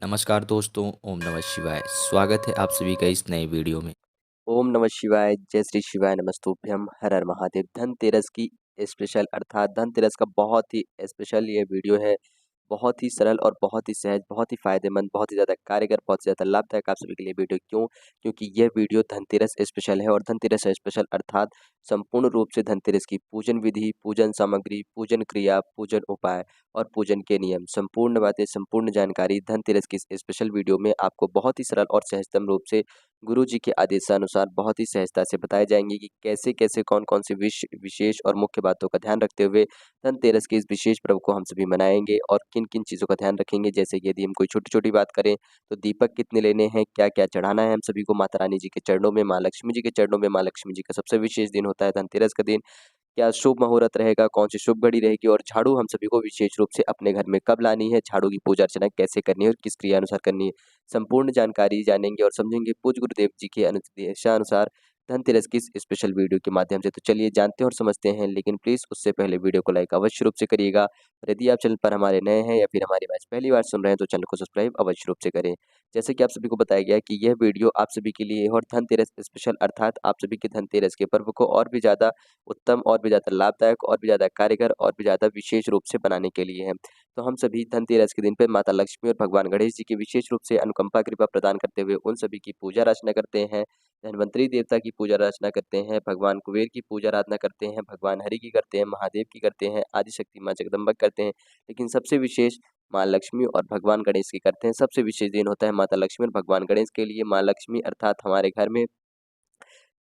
नमस्कार दोस्तों, ओम नमः शिवाय। स्वागत है आप सभी का इस नए वीडियो में। ओम नमः शिवाय, जय श्री शिवाय नमस्तुभ्यं, हर हर महादेव। धनतेरस की स्पेशल अर्थात धनतेरस का बहुत ही स्पेशल ये वीडियो है। बहुत ही सरल और बहुत ही सहज, बहुत ही फ़ायदेमंद, बहुत ही ज़्यादा कारगर, बहुत ही ज़्यादा लाभदायक आप सभी के लिए वीडियो क्यों? क्योंकि यह वीडियो धनतेरस स्पेशल है और धनतेरस स्पेशल अर्थात संपूर्ण रूप से धनतेरस की पूजन विधि, पूजन सामग्री, पूजन क्रिया, पूजन उपाय और पूजन के नियम, संपूर्ण बातें, संपूर्ण जानकारी धनतेरस की इस स्पेशल वीडियो में आपको बहुत ही सरल और सहजतम रूप से गुरु जी के आदेशानुसार बहुत ही सहजता से बताए जाएँगे कि कैसे-कैसे, कौन-कौन सी विशेष और मुख्य बातों का ध्यान रखते हुए धनतेरस के इस विशेष पर्व को हम सभी मनाएँगे और किन-किन चीज़ों का ध्यान रखेंगे। जैसे कि यदि हम कोई छोटी-छोटी बात करें, तो दीपक कितने लेने हैं, क्या-क्या चढ़ाना है हम सभी को माता रानी जी के चरणों में, माँ लक्ष्मी जी के चरणों में। माँ लक्ष्मी जी का सबसे विशेष दिन होता है धनतेरस का दिन। क्या शुभ मुहूर्त रहेगा, कौन-सी शुभ घड़ी रहेगी और झाड़ू हम सभी को विशेष रूप से अपने घर में कब लानी है, झाड़ू की पूजा अर्चना कैसे करनी है और किस क्रिया अनुसार करनी है। संपूर्ण जानकारी जानेंगे और समझेंगे पूज्य गुरुदेव जी के निर्देशानुसार धनतेरस की इस स्पेशल वीडियो के माध्यम से। तो चलिए जानते हैं और समझते हैं, लेकिन प्लीज़ उससे पहले वीडियो को लाइक अवश्य रूप से करिएगा। और यदि आप चैनल पर हमारे नए हैं या फिर हमारी मैच पहली बार सुन रहे हैं, तो चैनल को सब्सक्राइब अवश्य रूप से करें। जैसे कि आप सभी को बताया गया है कि यह वीडियो आप सभी के लिए है और धनतेरस स्पेशल अर्थात आप सभी के धनतेरस के पर्व को और भी ज़्यादा उत्तम और भी ज़्यादा लाभदायक और भी ज़्यादा कारगर और भी ज़्यादा विशेष रूप से बनाने के लिए है। तो हम सभी धनतेरस के दिन पे माता लक्ष्मी और भगवान गणेश जी की विशेष रूप से अनुकंपा कृपा प्रदान करते हुए उन सभी की पूजा अर्चना करते हैं। धन्वंतरी देवता की पूजा अर्चना करते हैं, भगवान कुबेर की पूजा आराधना करते हैं, भगवान हरि की करते हैं, महादेव की करते हैं, आदिशक्ति माँ जगदम्बा की करते हैं। लेकिन सबसे विशेष माँ लक्ष्मी और भगवान गणेश की करते हैं। सबसे विशेष दिन होता है माता लक्ष्मी और भगवान गणेश के लिए। माँ लक्ष्मी अर्थात हमारे घर में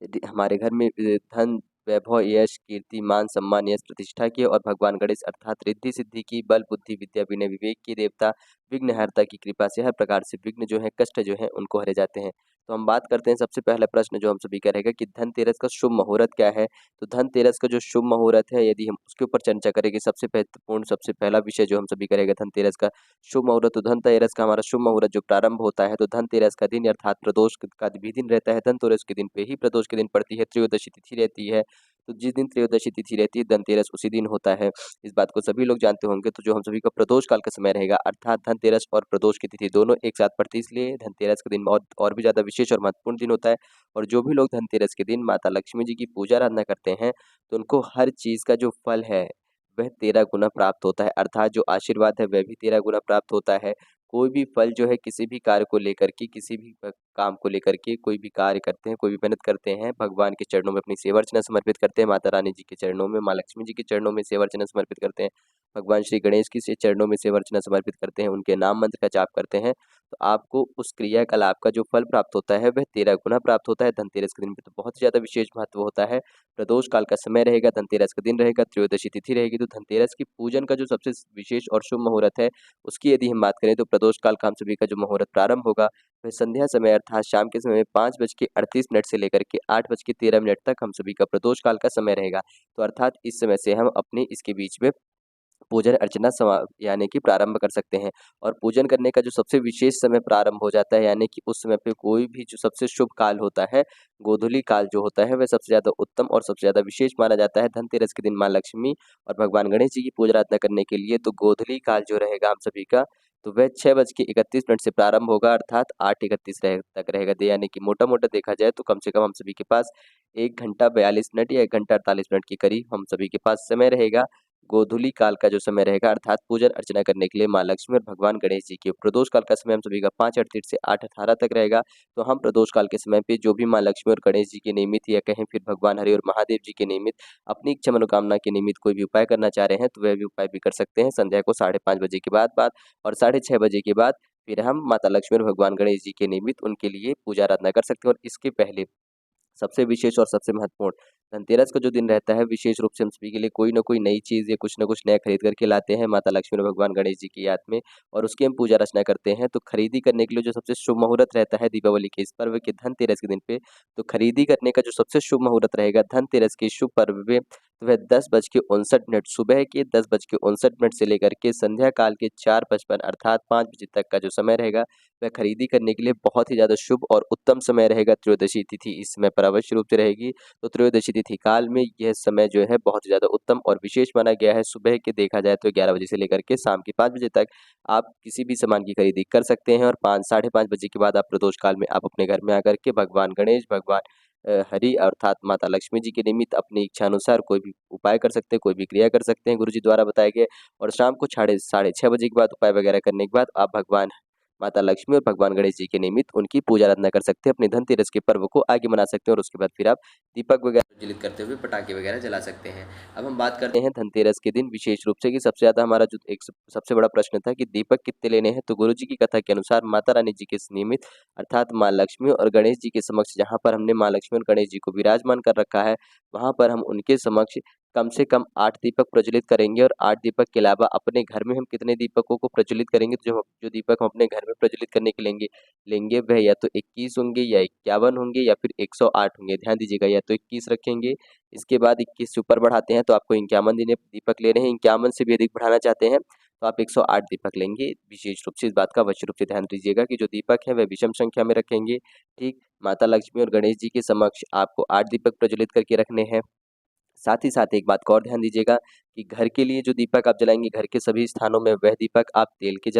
धन, वैभव, यश, कीर्ति, मान, सम्मान, यश, प्रतिष्ठा की और भगवान गणेश अर्थात रिद्धि-सिद्धि की, बल, बुद्धि, विद्या, विनय, विवेक के देवता, विघ्नहर्ता की कृपा से हर प्रकार से विघ्न जो है, कष्ट जो है, उनको हरे जाते हैं। तो हम बात करते हैं सबसे पहला प्रश्न जो हम सभी का रहेगा कि धनतेरस का शुभ मुहूर्त क्या है? तो धनतेरस का जो शुभ मुहूर्त है, यदि हम उसके ऊपर चर्चा करेंगे, सबसे महत्वपूर्ण, सबसे पहला विषय जो हम सभी का रहेगा धनतेरस का शुभ मुहूर्त। तो धनतेरस का हमारा शुभ मुहूर्त जो प्रारंभ होता है, तो धनतेरस का दिन अर्थात प्रदोष का भी दिन रहता है। धनतेरस के दिन पे ही प्रदोष के दिन पड़ती है, त्रयोदशी तिथि रहती है। तो जिस दिन त्रयोदशी तिथि रहती है, धनतेरस उसी दिन होता है। इस बात को सभी लोग जानते होंगे। तो जो हम सभी का प्रदोष काल का समय रहेगा अर्थात धनतेरस और प्रदोष की तिथि दोनों एक साथ पड़ती है, इसलिए धनतेरस का दिन और भी ज़्यादा विशेष और महत्वपूर्ण दिन होता है। और जो भी लोग धनतेरस के दिन माता लक्ष्मी जी की पूजा आराधना करते हैं, तो उनको हर चीज़ का जो फल है, वह 13 गुना प्राप्त होता है, अर्थात जो आशीर्वाद है, वह भी 13 गुना प्राप्त होता है। कोई भी फल जो है किसी भी कार्य को लेकर के, किसी भी काम को लेकर के कोई भी कार्य करते हैं, कोई भी मेहनत करते हैं, भगवान के चरणों में अपनी सेवा अर्चना समर्पित करते हैं, माता रानी जी के चरणों में, माँ लक्ष्मी जी के चरणों में सेवा अर्चना समर्पित करते हैं, भगवान श्री गणेश की से चरणों में सेवा अर्चना समर्पित करते हैं, उनके नाम मंत्र का जाप करते हैं, तो आपको उस क्रियाकलाप का जो फल प्राप्त होता है, वह 13 गुना प्राप्त होता है धनतेरस के दिन पे। तो बहुत ही ज़्यादा विशेष महत्व होता है। प्रदोष काल का समय रहेगा, धनतेरस का दिन रहेगा, त्रयोदशी तिथि रहेगी, तो धनतेरस की पूजन का जो सबसे विशेष और शुभ मुहूर्त है, उसकी यदि हम बात करें तो प्रदोष काल का हम सभी का जो मुहूर्त प्रारंभ होगा, वह संध्या समय अर्थात शाम के समय में 5:38 से लेकर के 8:13 तक हम सभी का प्रदोष काल का समय रहेगा। तो अर्थात इस समय से हम अपने इसके बीच में पूजन अर्चना यानी कि प्रारंभ कर सकते हैं। और पूजन करने का जो सबसे विशेष समय प्रारंभ हो जाता है, यानी कि उस समय पे कोई भी जो सबसे शुभ काल होता है, गोधूली काल जो होता है, वह सबसे ज़्यादा उत्तम और सबसे ज़्यादा विशेष माना जाता है धनतेरस के दिन माँ लक्ष्मी और भगवान गणेश जी की पूजा आराधना करने के लिए। तो गोधूली काल जो रहेगा हम सभी का, तो वह 6:31 से प्रारंभ होगा अर्थात 8:31 तक रहेगा। यानी कि मोटा-मोटा देखा जाए तो कम से कम हम सभी के पास 1 घंटा 42 मिनट या 1 घंटा 48 मिनट के करीब हम सभी के पास समय रहेगा। गोधूली काल का जो समय रहेगा अर्थात पूजन अर्चना करने के लिए माँ लक्ष्मी और भगवान गणेश जी के। प्रदोष काल का समय हम सभी का 5:38 से 8:18 तक रहेगा। तो हम प्रदोष काल के समय पे जो भी माँ लक्ष्मी और गणेश जी के निमित्त या कहें फिर भगवान हरि और महादेव जी के निमित्त अपनी इच्छा मनोकामना के निमित्त कोई भी उपाय करना चाह रहे हैं, तो वह भी उपाय भी कर सकते हैं संध्या को 5:30 बजे के बाद और 6:30 बजे के बाद फिर हम माता लक्ष्मी और भगवान गणेश जी के निमित्त उनके लिए पूजा आराधना कर सकते हैं। और इसके पहले सबसे विशेष और सबसे महत्वपूर्ण धनतेरस का जो दिन रहता है, विशेष रूप से हम सभी के लिए कोई न कोई नई चीज़ या कुछ न कुछ नया खरीद कर के लाते हैं माता लक्ष्मी और भगवान गणेश जी की याद में और उसकी हम पूजा अर्चना करते हैं। तो खरीदी करने के लिए जो सबसे शुभ मुहूर्त रहता है दीपावली के इस पर्व के धनतेरस के दिन पे, तो खरीदी करने का जो सबसे शुभ मुहूर्त रहेगा धनतेरस के शुभ पर्व पे, तो वह 10:59 सुबह के 10:59 से लेकर के संध्या काल के 4:55 अर्थात 5 बजे तक का जो समय रहेगा, वह खरीदी करने के लिए बहुत ही ज़्यादा शुभ और उत्तम समय रहेगा। त्रयोदशी तिथि इस समय पर अवश्य रूप से रहेगी। तो त्रयोदशी तिथि काल में यह समय जो है बहुत ज़्यादा उत्तम और विशेष माना गया है। सुबह के देखा जाए तो 11 बजे से लेकर के शाम के 5 बजे तक आप किसी भी सामान की खरीदी कर सकते हैं और 5 साढ़े 5 बजे के बाद आप प्रदोष काल में आप अपने घर में आकर के भगवान गणेश, भगवान हरि अर्थात माता लक्ष्मी जी के निमित्त अपनी इच्छा अनुसार कोई भी उपाय कर सकते हैं, कोई भी क्रिया कर सकते हैं गुरुजी द्वारा बताए गए। और शाम को साढ़े 6 बजे के बाद उपाय वगैरह करने के बाद आप भगवान माता लक्ष्मी और भगवान गणेश जी के निमित्त उनकी पूजा आराधना कर सकते हैं। अपने धनतेरस के पर्व को आगे मना सकते हैं और उसके बाद फिर आप दीपक वगैरह प्रज्वलित करते हुए पटाखे वगैरह जला सकते हैं। अब हम बात करते हैं धनतेरस के दिन विशेष रूप से कि सबसे ज़्यादा हमारा जो एक सबसे बड़ा प्रश्न था कि दीपक कितने लेने हैं, तो गुरुजी की कथा के अनुसार माता रानी जी के निमित्त अर्थात माँ लक्ष्मी और गणेश जी के समक्ष जहाँ पर हमने माँ लक्ष्मी और गणेश जी को विराजमान कर रखा है, वहाँ पर हम उनके समक्ष कम से कम 8 दीपक प्रज्वलित करेंगे। और 8 दीपक के अलावा अपने घर में हम कितने दीपकों को प्रज्वलित करेंगे, तो जो दीपक हम अपने घर में प्रज्वलित करने के लेंगे वह या तो 21 होंगे या 51 होंगे या फिर 108 होंगे। ध्यान दीजिएगा, या तो 21 रखेंगे, इसके बाद 21 से ऊपर बढ़ाते हैं तो आपको 51 दीपक लेने हैं। 51 से भी अधिक बढ़ाना चाहते हैं तो आप 108 दीपक लेंगे। विशेष रूप से इस बात का अवश्य रूप से ध्यान दीजिएगा कि जो दीपक है वह विषम संख्या में रखेंगे। ठीक, माता लक्ष्मी और गणेश जी के समक्ष आपको 8 दीपक प्रज्वलित करके रखने हैं। साथ ही साथ एक बात का और ध्यान दीजिएगा कि घर के लिए जो दीपक आप जलाएंगे, घर के सभी स्थानों में वह दीपक आप तेल के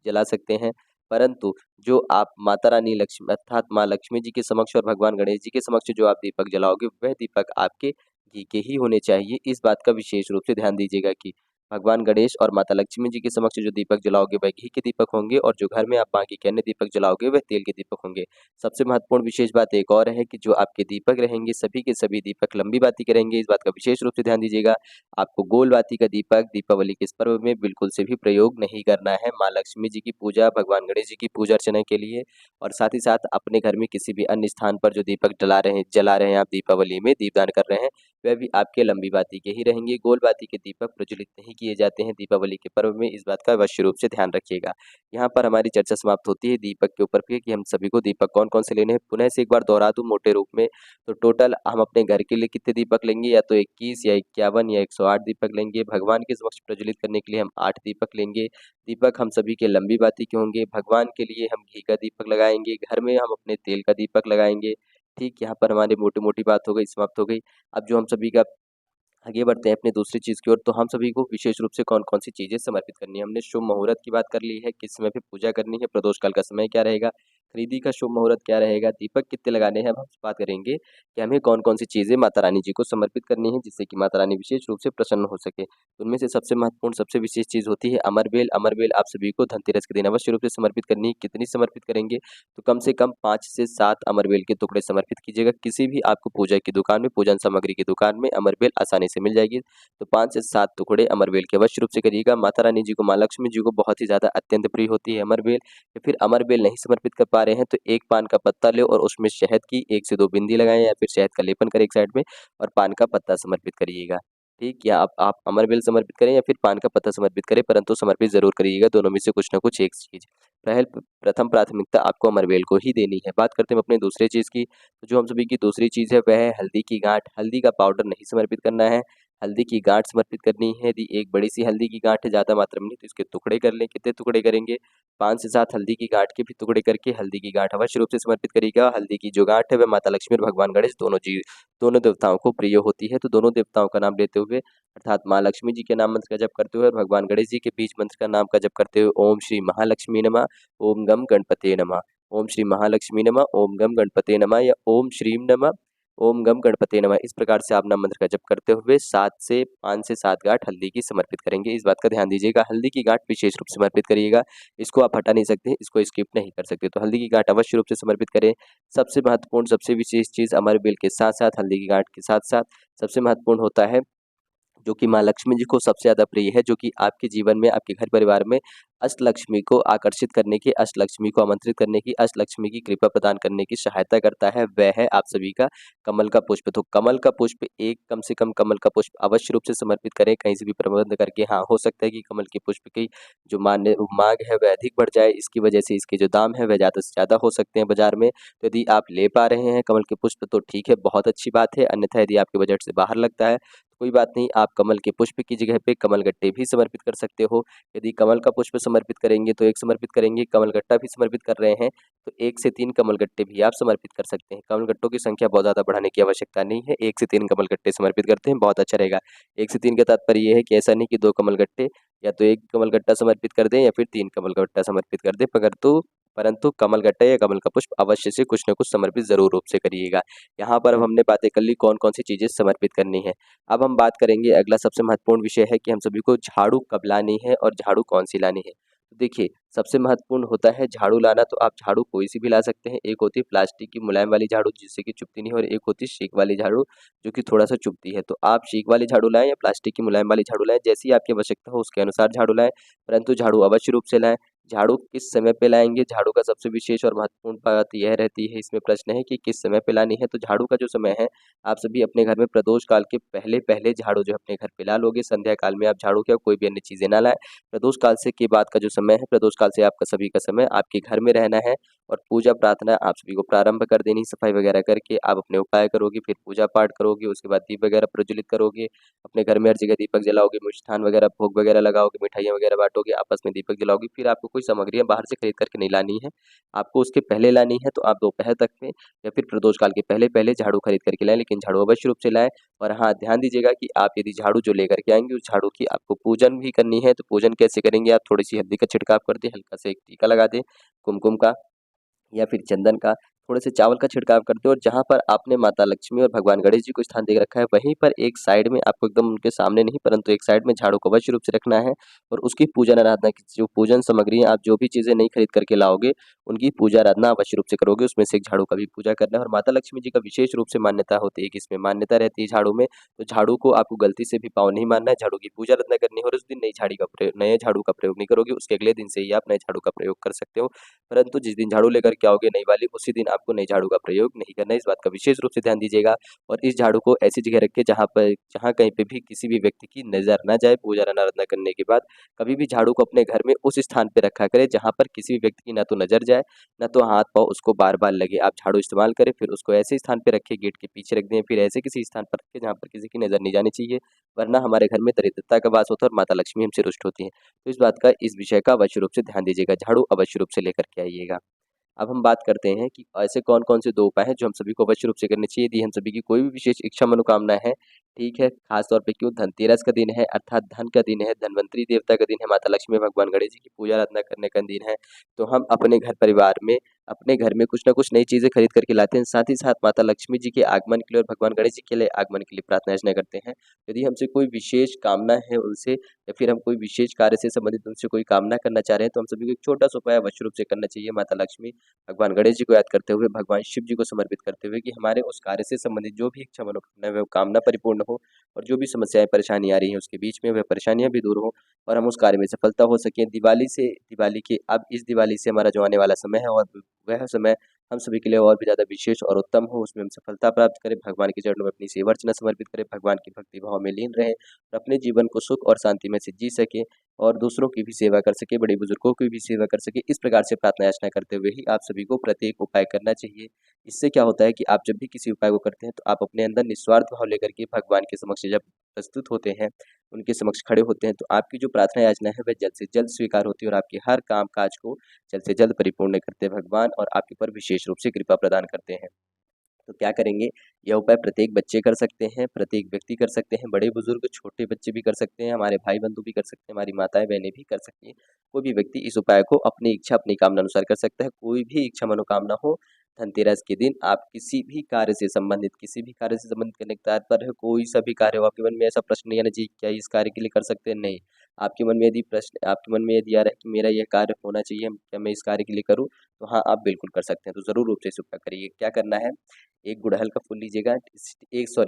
जला सकते हैं, परंतु जो आप माता रानी लक्ष्मी अर्थात माँ लक्ष्मी जी के समक्ष और भगवान गणेश जी के समक्ष जो आप दीपक जलाओगे वह दीपक आपके घी के ही होने चाहिए। इस बात का विशेष रूप से ध्यान दीजिएगा कि भगवान गणेश और माता लक्ष्मी जी के समक्ष जो दीपक जलाओगे वह घी के दीपक होंगे और जो घर में आप बाकी के अन्य दीपक जलाओगे वह तेल के दीपक होंगे। सबसे महत्वपूर्ण विशेष बात एक और है कि जो आपके दीपक रहेंगे सभी के सभी दीपक लंबी बाती के रहेंगे। इस बात का विशेष रूप से ध्यान दीजिएगा। आपको गोल बाती का दीपक दीपावली के इस पर्व में बिल्कुल से भी प्रयोग नहीं करना है। माँ लक्ष्मी जी की पूजा, भगवान गणेश जी की पूजा अर्चना के लिए और साथ ही साथ अपने घर में किसी भी अन्य स्थान पर जो दीपक जला रहे हैं आप दीपावली में दीपदान कर रहे हैं, वह भी आपके लंबी बाती के ही रहेंगे। गोल बाती के दीपक प्रज्वलित नहीं किए जाते हैं दीपावली के पर्व में, इस बात का अवश्य रूप से ध्यान रखिएगा। यहाँ पर हमारी चर्चा समाप्त होती है दीपक के ऊपर भी कि हम सभी को दीपक कौन-कौन से लेने हैं। पुनः से एक बार दोहरा दूँ मोटे रूप में, तो टोटल हम अपने घर के लिए कितने दीपक लेंगे, या तो 21 या 51 या 108 दीपक लेंगे। भगवान के समक्ष प्रज्वलित करने के लिए हम 8 दीपक लेंगे। दीपक हम सभी के लंबी बाती के होंगे। भगवान के लिए हम घी का दीपक लगाएँगे, घर में हम अपने तेल का दीपक लगाएँगे। ठीक, यहाँ पर हमारी मोटी-मोटी बात हो गई, समाप्त हो गई। अब जो हम सभी का आगे बढ़ते हैं अपनी दूसरी चीज़ की ओर, तो हम सभी को विशेष रूप से कौन-कौन सी चीज़ें समर्पित करनी है। हमने शुभ मुहूर्त की बात कर ली है, किस समय पे पूजा करनी है, प्रदोष काल का समय क्या रहेगा, खरीदी का शुभ मुहूर्त क्या रहेगा, दीपक कितने लगाने हैं। अब हम बात करेंगे कि हमें कौन-कौन सी चीज़ें माता रानी जी को समर्पित करनी है, जिससे कि माता रानी विशेष रूप से प्रसन्न हो सके। तो उनमें से सबसे महत्वपूर्ण, सबसे विशेष चीज़ होती है अमरबेल। अमरबेल आप सभी को धनतेरस के दिन अवश्य रूप से समर्पित करनी है। कितनी समर्पित करेंगे, तो कम से कम 5 से 7 अमरबेल के टुकड़े समर्पित कीजिएगा। किसी भी आपको पूजा की दुकान में, पूजन सामग्री की दुकान में अमरबेल आसानी से मिल जाएगी। तो 5 से 7 टुकड़े अमरबेल के अवश्य रूप से करिएगा। माता रानी जी को, माँ लक्ष्मी जी को बहुत ही ज़्यादा अत्यंत प्रिय होती है अमरबेल। या फिर अमरबेल नहीं समर्पित कर पा रहे हैं तो एक पान का पत्ता लें और उसमें शहद की 1 से 2 बिंदी लगाएँ या फिर शहद का लेपन करें एक साइड में और पान का पत्ता समर्पित करिएगा। ठीक, या आप अमरबेल समर्पित करें या फिर पान का पत्ता समर्पित करें, परंतु समर्पित ज़रूर करिएगा, दोनों में से कुछ न कुछ एक चीज़। प्रथम प्राथमिकता आपको अमरबेल को ही देनी है। बात करते हैं अपनी दूसरी चीज़ की, तो जो हम सभी की दूसरी चीज़ है वह है हल्दी की गाँठ। हल्दी का पाउडर नहीं समर्पित करना है, हल्दी की गाँठ समर्पित करनी है। यदि एक बड़ी-सी हल्दी की गाँठ है, ज़्यादा मात्रा में नहीं, तो इसके टुकड़े कर लें। कितने टुकड़े करेंगे, 5 से 7 हल्दी की गाँठ के भी टुकड़े करके हल्दी की गाँठ अवश्य रूप से समर्पित करिएगा। हल्दी की जो गाँठ है वह माता लक्ष्मी और भगवान गणेश दोनों देवताओं को प्रिय होती है। तो दोनों देवताओं का नाम लेते हुए अर्थात माँ लक्ष्मी जी के नाम मंत्र का जप करते हुए और भगवान गणेश जी के बीज मंत्र का नाम का जप करते हुए ओम श्री महालक्ष्मी नमः, ओम गम गणपते नमः, ओम श्री महालक्ष्मी नमः, ओम गम गणपते नमः या ओम श्रीम नमः, ओम गम गणपते नमः, इस प्रकार से आप नाम मंत्र का जप करते हुए 5 से 7 गाँठ हल्दी की समर्पित करेंगे। इस बात का ध्यान दीजिएगा, हल्दी की गाँठ विशेष रूप से समर्पित करिएगा। इसको आप हटा नहीं सकते, इसको स्किप नहीं कर सकते, तो हल्दी की गाँठ अवश्य रूप से समर्पित करें। सबसे महत्वपूर्ण, सबसे विशेष चीज़ अमरबेल के साथ-साथ, हल्दी की गाँठ के साथ-साथ सबसे महत्वपूर्ण होता है जो कि माँ लक्ष्मी जी को सबसे ज़्यादा प्रिय है, जो कि आपके जीवन में, आपके घर परिवार में अष्टलक्ष्मी को आकर्षित करने की, अष्टलक्ष्मी को आमंत्रित करने की, अष्टलक्ष्मी की कृपा प्रदान करने की सहायता करता है, वह है आप सभी का कमल का पुष्प। तो कमल का पुष्प कम से कम कमल का पुष्प अवश्य रूप से समर्पित करें, कहीं से भी प्रबंध करके। हाँ, हो सकता है कि कमल के पुष्प की जो माँग है वह अधिक बढ़ जाए, इसकी वजह से इसके जो दाम है वह ज़्यादा से ज़्यादा हो सकते हैं बाज़ार में। तो यदि आप ले पा रहे हैं कमल के पुष्प तो ठीक है, बहुत अच्छी बात है, अन्यथा यदि आपके बजट से बाहर लगता है कोई बात नहीं, आप कमल के पुष्प की जगह पे कमल गट्टे भी समर्पित कर सकते हो। यदि कमल का पुष्प समर्पित करेंगे तो 1 समर्पित करेंगे, कमल गट्टा भी समर्पित कर रहे हैं तो 1 से 3 कमल गट्टे भी आप समर्पित कर सकते हैं। कमल गट्टों की संख्या बहुत ज़्यादा बढ़ाने की आवश्यकता नहीं है, 1 से 3 कमल गट्टे समर्पित करते हैं, बहुत अच्छा रहेगा। 1 से 3 का तात्पर्य ये है कि ऐसा नहीं कि 2 कमल गट्टे, या तो 1 कमल गट्टा समर्पित कर दें या फिर 3 कमल गट्टा समर्पित कर दें, परंतु कमल गट्टा या कमल का पुष्प अवश्य से कुछ न कुछ समर्पित ज़रूर रूप से करिएगा। यहाँ पर अब हमने बातें कर ली कौन-कौन सी चीज़ें समर्पित करनी है। अब हम बात करेंगे, अगला सबसे महत्वपूर्ण विषय है कि हम सभी को झाड़ू कब लानी है और झाड़ू कौन-सी लानी है। तो देखिए, सबसे महत्वपूर्ण होता है झाड़ू लाना, तो आप झाड़ू कोई-सी भी ला सकते हैं। एक होती है प्लास्टिक की मुलायम वाली झाड़ू जिससे कि चुभती नहीं है, और एक होती है शीक वाली झाड़ू जो कि थोड़ा-सा चुभती है। तो आप शीक वाली झाड़ू लाएँ या प्लास्टिक की मुलायम वाली झाड़ू लाएँ, जैसी आपकी आवश्यकता हो उसके अनुसार झाड़ू लाएँ, परंतु झाड़ू अवश्य रूप से लाएँ। झाड़ू किस समय पे लाएँगे, झाड़ू का सबसे विशेष और महत्वपूर्ण बात यह रहती है, इसमें प्रश्न है कि किस समय पे लानी है। तो झाड़ू का जो समय है, आप सभी अपने घर में प्रदोष काल के पहले झाड़ू जो है अपने घर पे ला लोगे। संध्या काल में आप झाड़ू क्या कोई भी अन्य चीज़ें ना लाएँ। प्रदोष काल से के बाद का जो समय है, प्रदोष काल से आपका सभी का समय आपके घर में रहना है, और पूजा प्रार्थना आप सभी को प्रारंभ कर देनी, सफाई वगैरह करके आप अपने उपाय करोगे, फिर पूजा पाठ करोगे, उसके बाद दीप वगैरह प्रज्वलित करोगे, अपने घर में हर जगह दीपक जलाओगे, मिष्ठान वगैरह भोग वगैरह लगाओगे, मिठाइयाँ वगैरह बाँटोगे, आपस में दीपक जलाओगे। फिर आपको कोई सामग्रियाँ बाहर से खरीद करके नहीं लानी है, आपको उसके पहले लानी है, तो आप दोपहर तक में या फिर प्रदोष काल के पहले झाड़ू खरीद करके लाएँ, लेकिन झाड़ू अवश्य रूप से लाएँ। और हाँ, ध्यान दीजिएगा कि आप यदि झाड़ू जो लेकर के आएँगे, उस झाड़ू की आपको पूजन भी करनी है, तो पूजन कैसे करेंगे, आप थोड़ी-सी हल्दी का छिड़काव कर दें, हल्का सा एक टीका लगा दें कुमकुम का या फिर चंदन का, थोड़े से चावल का छिड़काव कर दें, और जहाँ पर आपने माता लक्ष्मी और भगवान गणेश जी को स्थान दे रखा है, वहीं पर एक साइड में आपको एकदम उनके सामने नहीं, परंतु एक साइड में झाड़ू को अवश्य रूप से रखना है, और उसकी पूजन आराधना की जो पूजन सामग्री है, आप जो भी चीज़ें नहीं खरीद करके लाओगे, उनकी पूजा आराधना अवश्य रूप से करोगे। उसमें से एक झाड़ू का भी पूजा करना है, और माता लक्ष्मी जी का विशेष रूप से मान्यता होती है कि इसमें मान्यता रहती है झाड़ू में, तो झाड़ू को आपको गलती से भी पाँव नहीं मारना है, झाड़ू की पूजा आराधना करनी है, और उस दिन नए झाड़ू का प्रयोग नहीं करोगे, उसके अगले दिन से ही आप नए झाड़ू का प्रयोग कर सकते हो। परंतु जिस दिन झाड़ू लेकर के आओगे नई वाली, उसी दिन आपको नई झाड़ू का प्रयोग नहीं करना है, इस बात का विशेष रूप से ध्यान दीजिएगा। और इस झाड़ू को ऐसी जगह रखें जहाँ कहीं पे भी किसी भी व्यक्ति की नज़र ना जाए। पूजा आराधना करने के बाद कभी भी झाड़ू को अपने घर में उस स्थान पे रखा करें जहाँ पर किसी भी व्यक्ति की ना तो नज़र जाए, ना तो हाथ-पाँव उसको बार-बार लगे। आप झाड़ू इस्तेमाल करें, फिर उसको ऐसे स्थान पे रखें, गेट के पीछे रख दें, फिर ऐसे किसी स्थान पर रखें जहाँ पर किसी की नज़र नहीं जानी चाहिए, वरना हमारे घर में दरिद्रता का वास होता है और माता लक्ष्मी हमसे रुष्ट होती हैं। तो इस विषय का अवश्य रूप से ध्यान दीजिएगा, झाड़ू अवश्य रूप से लेकर के आइएगा। अब हम बात करते हैं कि ऐसे कौन-कौन से 2 उपाय हैं जो हम सभी को अवश्य रूप से करने चाहिए, यदि हम सभी की कोई भी विशेष इच्छा मनोकामना है, ठीक है? ख़ास तौर पे क्यों धनतेरस का दिन है, अर्थात धन का दिन है, धन्वंतरी देवता का दिन है, माता लक्ष्मी भगवान गणेश जी की पूजा आराधना करने का दिन है, तो हम अपने घर में कुछ न कुछ नई चीज़ें खरीद कर के लाते हैं। साथ ही साथ माता लक्ष्मी जी के आगमन के लिए और भगवान गणेश जी के लिए आगमन के लिए प्रार्थना अर्चना करते हैं। यदि हमसे कोई विशेष कामना है उनसे, या फिर हम कोई विशेष कार्य से संबंधित उनसे कोई कामना करना चाह रहे हैं, तो हम सभी को एक छोटा-सा उपाय अवश्य रूप से करना चाहिए। माता लक्ष्मी, भगवान गणेश जी को याद करते हुए, भगवान शिव जी को समर्पित करते हुए कि हमारे उस कार्य से संबंधित जो भी इच्छा मनोकामना है, वह कामना परिपूर्ण हो, और जो भी समस्याएँ परेशानी आ रही हैं उसके बीच में वह परेशानियाँ भी दूर हों, और हम उस कार्य में सफलता हो सकें। दिवाली के अब इस दिवाली से हमारा जो आने वाला समय है, और वह समय हम सभी के लिए और भी ज़्यादा विशेष और उत्तम हो, उसमें हम सफलता प्राप्त करें, भगवान के चरणों में अपनी सेवा अर्चना समर्पित करें, भगवान की भक्ति भाव में लीन रहें, और अपने जीवन को सुख और शांति में से जी सकें, और दूसरों की भी सेवा कर सके, बड़े बुजुर्गों की भी सेवा कर सके। इस प्रकार से प्रार्थना याचना करते हुए ही आप सभी को प्रत्येक उपाय करना चाहिए। इससे क्या होता है कि आप जब भी किसी उपाय को करते हैं, तो आप अपने अंदर निस्वार्थ भाव लेकर के भगवान के समक्ष जब प्रस्तुत होते हैं, उनके समक्ष खड़े होते हैं, तो आपकी जो प्रार्थना याचना है वह जल्द से जल्द स्वीकार होती है, और आपके हर काम-काज को जल्द से जल्द परिपूर्ण करते हैं भगवान, और आपके ऊपर विशेष रूप से कृपा प्रदान करते हैं। तो क्या करेंगे, यह उपाय प्रत्येक बच्चे कर सकते हैं, प्रत्येक व्यक्ति कर सकते हैं, बड़े-बुजुर्ग, छोटे बच्चे भी कर सकते हैं, हमारे भाई-बंधु भी कर सकते हैं, हमारी माताएँ-बहनें भी कर सकती हैं। कोई भी व्यक्ति इस उपाय को अपनी इच्छा, अपनी कामना अनुसार कर सकता है। कोई भी इच्छा मनोकामना हो, धनतेरस के दिन आप किसी भी कार्य से संबंधित करने का तात्पर्य है, कोई-सा भी कार्य हो, आपके मन में ऐसा प्रश्न नहीं आना चाहिए, क्या इस कार्य के लिए कर सकते हैं? नहीं। आपके मन में यदि आ रहा है कि मेरा यह कार्य होना चाहिए, क्या मैं इस कार्य के लिए करूँ? तो हाँ, आप बिल्कुल कर सकते हैं। तो ज़रूर रूप से इस उपाय करिए। क्या करना है, एक गुड़हल का फूल लीजिएगा,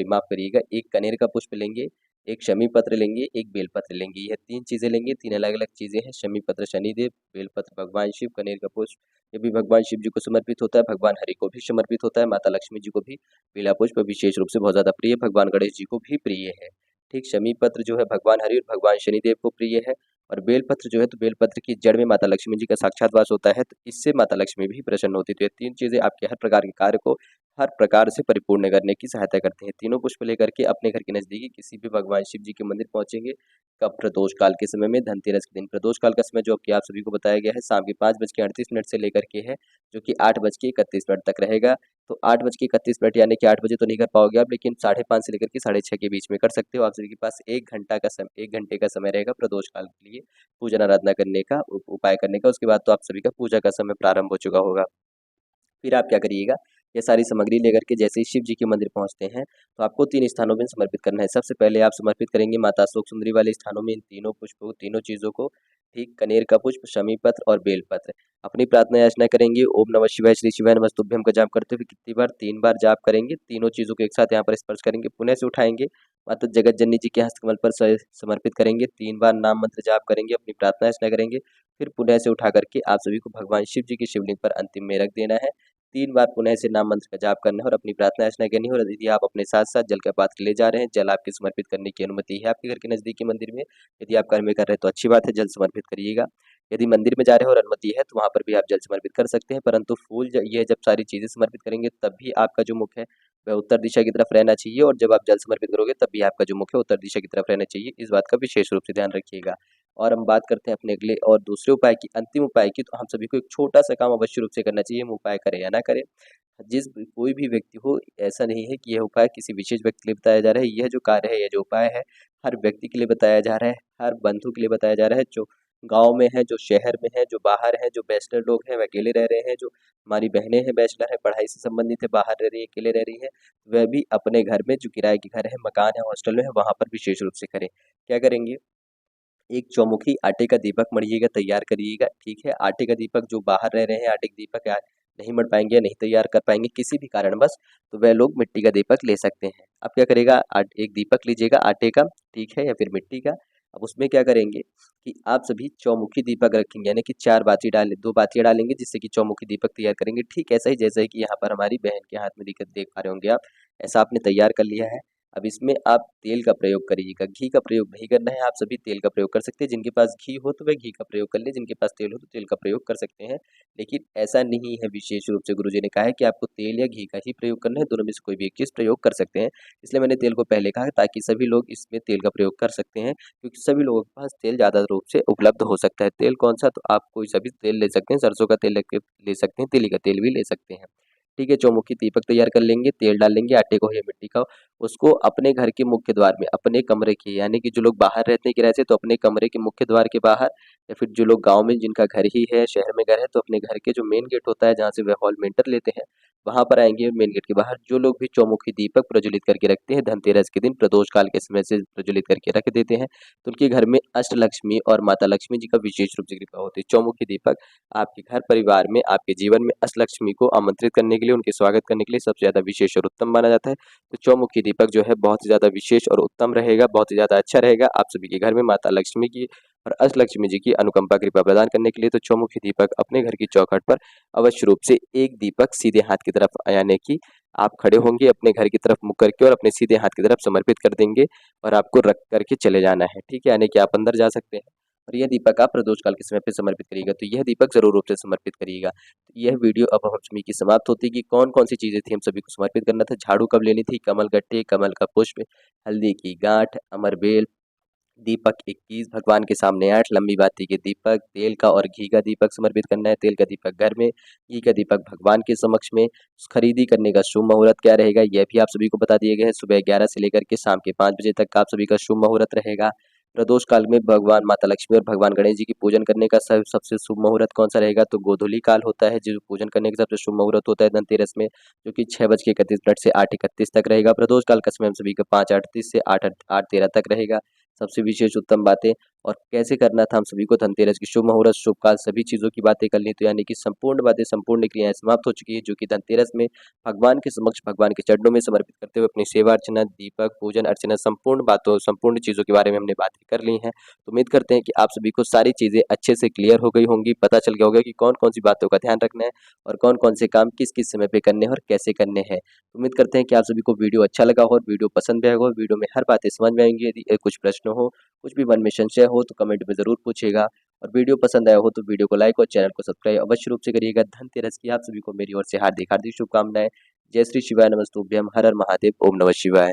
माफ़ करिएगा, एक कनेर का पुष्प लेंगे, एक शमी पत्र लेंगे, एक बेलपत्र लेंगे। यह 3 चीज़ें लेंगे, 3 अलग-अलग चीज़ें हैं। शमी पत्र शनिदेव, बेलपत्र भगवान शिव, कनेर का पुष्प ये भी भगवान शिव जी को समर्पित होता है, भगवान हरि को भी समर्पित होता है, माता लक्ष्मी जी को भी बेला पुष्प विशेष रूप से बहुत ज़्यादा प्रिय है, भगवान गणेश जी को भी प्रिय है। ठीक, शमी पत्र जो है भगवान हरि और भगवान शनिदेव को प्रिय है, और बेलपत्र जो है, तो बेलपत्र की जड़ में माता लक्ष्मी जी का साक्षात वास होता है, तो इससे माता लक्ष्मी भी प्रसन्न होती है। तो ये 3 चीज़ें आपके हर प्रकार के कार्य को हर प्रकार से परिपूर्ण करने की सहायता करते हैं। तीनों पुष्प लेकर के अपने घर के नज़दीकी किसी भी भगवान शिव जी के मंदिर पहुँचेंगे। कब? प्रदोष काल के समय में, धनतेरस के दिन। प्रदोष काल का समय जो कि आप सभी को बताया गया है, शाम के 5:38 से लेकर के है, जो कि 8:31 तक रहेगा। तो 8:31 यानी कि 8 बजे तो नहीं कर पाओगे आप, लेकिन 5:30 से लेकर के 6:30 के बीच में कर सकते हो। आप सभी के पास 1 घंटे का समय रहेगा प्रदोष काल के लिए पूजन आराधना करने का, उपाय करने का। उसके बाद तो आप सभी का पूजा का समय प्रारंभ हो चुका होगा। फिर आप क्या करिएगा, ये सारी सामग्री लेकर के जैसे ही शिव जी के मंदिर पहुंचते हैं, तो आपको 3 स्थानों में समर्पित करना है। सबसे पहले आप समर्पित करेंगे माता अशोक सुंदरी वाले स्थानों में इन तीनों पुष्पों, तीनों चीज़ों को, ठीक, कनेर का पुष्प, शमी पत्र और बेल पत्र। अपनी प्रार्थना याचना करेंगे। ओम नमः शिवाय, श्री शिवाय नमस्तुभ्यम का जाप करते हुए कितनी बार? 3 बार जाप करेंगे। तीनों चीज़ों को एक साथ यहाँ पर स्पर्श करेंगे, पुनः से उठाएंगे, माता जगत जननी जी के हस्तकमल पर समर्पित करेंगे। 3 बार नाम मंत्र जाप करेंगे, अपनी प्रार्थना याचना करेंगे। फिर पुनः से उठा करके आप सभी को भगवान शिव जी के शिवलिंग पर अंतिम में रख देना है। 3 बार पुनः से नाम मंत्र का जाप करना है और अपनी प्रार्थना याचना करनी है। और यदि आप अपने साथ-साथ जल का पात्र ले जा रहे हैं, जल आपके समर्पित करने की अनुमति है आपके घर के नज़दीकी मंदिर में। यदि आप घर में कर रहे हैं तो अच्छी बात है, जल समर्पित करिएगा। यदि मंदिर में जा रहे हो और अनुमति है, तो वहाँ पर भी आप जल समर्पित कर सकते हैं, परंतु फूल ये जब सारी चीज़ें समर्पित करेंगे तब भी आपका जो मुख है वह उत्तर दिशा की तरफ रहना चाहिए, और जब आप जल समर्पित करोगे तब भी आपका जो मुख है उत्तर दिशा की तरफ रहना चाहिए। इस बात का विशेष रूप से ध्यान रखिएगा। और हम बात करते हैं अपने अगले और दूसरे उपाय की, अंतिम उपाय की। तो हम सभी को एक छोटा-सा काम अवश्य रूप से करना चाहिए, हम उपाय करें या ना करें। कोई भी व्यक्ति हो, ऐसा नहीं है कि यह उपाय किसी विशेष व्यक्ति के लिए बताया जा रहा है। यह जो कार्य है, यह जो उपाय है, हर व्यक्ति के लिए बताया जा रहा है, हर बंधु के लिए बताया जा रहा है, जो गाँव में है, जो शहर में है, जो बाहर है, जो बैचलर लोग हैं, वह अकेले रह रहे हैं, जो हमारी बहनें हैं बैचलर हैं, पढ़ाई से संबंधित है, बाहर रह रही है, अकेले रह रही हैं, वह भी अपने घर में जो किराए के घर है, मकान है, हॉस्टल में है, वहाँ पर विशेष रूप से करें। क्या करेंगे? एक चौमुखी आटे का दीपक मढ़िएगा, तैयार करिएगा, ठीक है? आटे का दीपक, जो बाहर रह रहे हैं, आटे का दीपक या नहीं मढ़ पाएँगे या नहीं तैयार कर पाएँगे किसी भी कारणवश, तो वह लोग मिट्टी का दीपक ले सकते हैं। अब क्या करेगा, एक दीपक लीजिएगा आटे का, ठीक है? या फिर मिट्टी का। अब उसमें क्या करेंगे कि आप सभी चौमुखी दीपक रखेंगे, यानी कि 4 बाती डालें, 2 बातियाँ डालेंगे, जिससे कि चौमुखी दीपक तैयार करेंगे। ठीक ऐसा ही जैसा कि यहाँ पर हमारी बहन के हाथ में दिक्कत देख पा रहे होंगे आप, ऐसा आपने तैयार कर लिया है। अब इसमें आप तेल का प्रयोग करिएगा, घी का प्रयोग नहीं करना है। आप सभी तेल का प्रयोग कर सकते हैं, जिनके पास घी हो तो वह घी का प्रयोग कर ले, जिनके पास तेल हो तो तेल का प्रयोग कर सकते हैं। लेकिन ऐसा नहीं है, विशेष रूप से गुरुजी ने कहा है कि आपको तेल या घी का ही प्रयोग करना है, दोनों में से कोई भी एक चीज़ प्रयोग कर सकते हैं। इसलिए मैंने तेल को पहले कहा, ताकि सभी लोग इसमें तेल का प्रयोग कर सकते हैं, क्योंकि सभी लोगों के पास तेल ज़्यादा रूप से उपलब्ध हो सकता है। तेल कौन-सा? तो आप कोई सा भी तेल ले सकते हैं, सरसों का तेल ले सकते हैं, तिली का तेल भी ले सकते हैं। ठीक है, चौमुखी दीपक तैयार कर लेंगे, तेल डाल लेंगे, आटे को या मिट्टी का, उसको अपने घर के मुख्य द्वार में, अपने कमरे के, यानी कि जो लोग बाहर रहते हैं किराए से, तो अपने कमरे के मुख्य द्वार के बाहर, या फिर जो लोग गाँव में जिनका घर ही है, शहर में घर है, तो अपने घर के जो मेन गेट होता है, जहाँ से वह हॉल में एंटर लेते हैं, वहाँ पर आएँगे। मेन गेट के बाहर जो लोग भी चौमुखी दीपक प्रज्वलित करके रखते हैं, धनतेरस के दिन प्रदोष काल के समय से प्रज्वलित करके रख देते हैं, तो उनके घर में अष्टलक्ष्मी और माता लक्ष्मी जी का विशेष रूप से कृपा होती है। चौमुखी दीपक आपके घर परिवार में, आपके जीवन में अष्टलक्ष्मी को आमंत्रित करने के लिए, उनके स्वागत करने के लिए सबसे ज़्यादा विशेष और उत्तम माना जाता है। तो चौमुखी दीपक जो है बहुत ही ज़्यादा विशेष और उत्तम रहेगा, बहुत ही ज़्यादा अच्छा रहेगा आप सभी के घर में माता लक्ष्मी की और अष्टलक्ष्मी जी की अनुकंपा कृपा प्रदान करने के लिए। तो चौमुखी दीपक अपने घर की चौखट पर अवश्य रूप से एक दीपक सीधे हाथ की तरफ, यानी कि आप खड़े होंगे अपने घर की तरफ मुँह करके, और अपने सीधे हाथ की तरफ समर्पित कर देंगे, और आपको रख करके चले जाना है, ठीक है? यानी कि आप अंदर जा सकते हैं, और यह दीपक आप प्रदोष काल के समय पे समर्पित करिएगा। तो यह दीपक ज़रूर रूप से समर्पित करिएगा। तो यह वीडियो अब हम सभी की समाप्त होती है कि कौन-कौन सी चीज़ें थी हम सभी को समर्पित करना था। झाड़ू कब लेनी थी, कमल गट्टे, कमल का पुष्प, हल्दी की गाँठ, अमरबेल, दीपक 21, भगवान के सामने 8, लंबी बाती के दीपक, तेल का और घी का दीपक समर्पित करना है। तेल का दीपक घर में, घी का दीपक भगवान के समक्ष में। खरीदी करने का शुभ मुहूर्त क्या रहेगा, यह भी आप सभी को बता दिए गए हैं। सुबह 11 से लेकर के शाम के 5 बजे तक का आप सभी का शुभ मुहूर्त रहेगा। प्रदोष काल में भगवान माता लक्ष्मी और भगवान गणेश जी की पूजन करने का सबसे शुभ मुहूर्त कौन सा रहेगा, तो गोधूली काल होता है, जो पूजन करने का सबसे शुभ मुहूर्त होता है धनतेरस में, जो कि 6:31 से 8:31 तक रहेगा। प्रदोष काल का समय हम सभी का 5:38 से 8:13 तक रहेगा। सबसे विशेष उत्तम बातें और कैसे करना था हम सभी को धनतेरस की शुभ मुहूर्त, शुभ काल, सभी चीज़ों की बातें कर ली, तो यानी कि संपूर्ण बातें, संपूर्ण क्रियाएं समाप्त हो चुकी है, जो कि धनतेरस में भगवान के समक्ष, भगवान के चरणों में समर्पित करते हुए अपनी सेवा अर्चना, दीपक पूजन अर्चना, संपूर्ण बातों, संपूर्ण चीज़ों के बारे में हमने बातें कर ली हैं। तो उम्मीद करते हैं कि आप सभी को सारी चीज़ें अच्छे से क्लियर हो गई होंगी, पता चल गया होगा कि कौन कौन सी बातों का ध्यान रखना है, और कौन कौन से काम किस किस समय पे करने हैं और कैसे करने हैं। उम्मीद करते हैं कि आप सभी को वीडियो अच्छा लगा हो और वीडियो पसंद भी आएगा, और वीडियो में हर बातें समझ में आएंगी। यदि कुछ प्रश्न हो, कुछ भी मन में संशय हो, तो कमेंट में ज़रूर पूछिएगा, और वीडियो पसंद आया हो तो वीडियो को लाइक और चैनल को सब्सक्राइब अवश्य रूप से करिएगा। धनतेरस की आप सभी को मेरी ओर से हार्दिक हार्दिक शुभकामनाएं। जय श्री शिवाय, नमस्तुभ्यम, हर हर महादेव, ओम नमः शिवाय।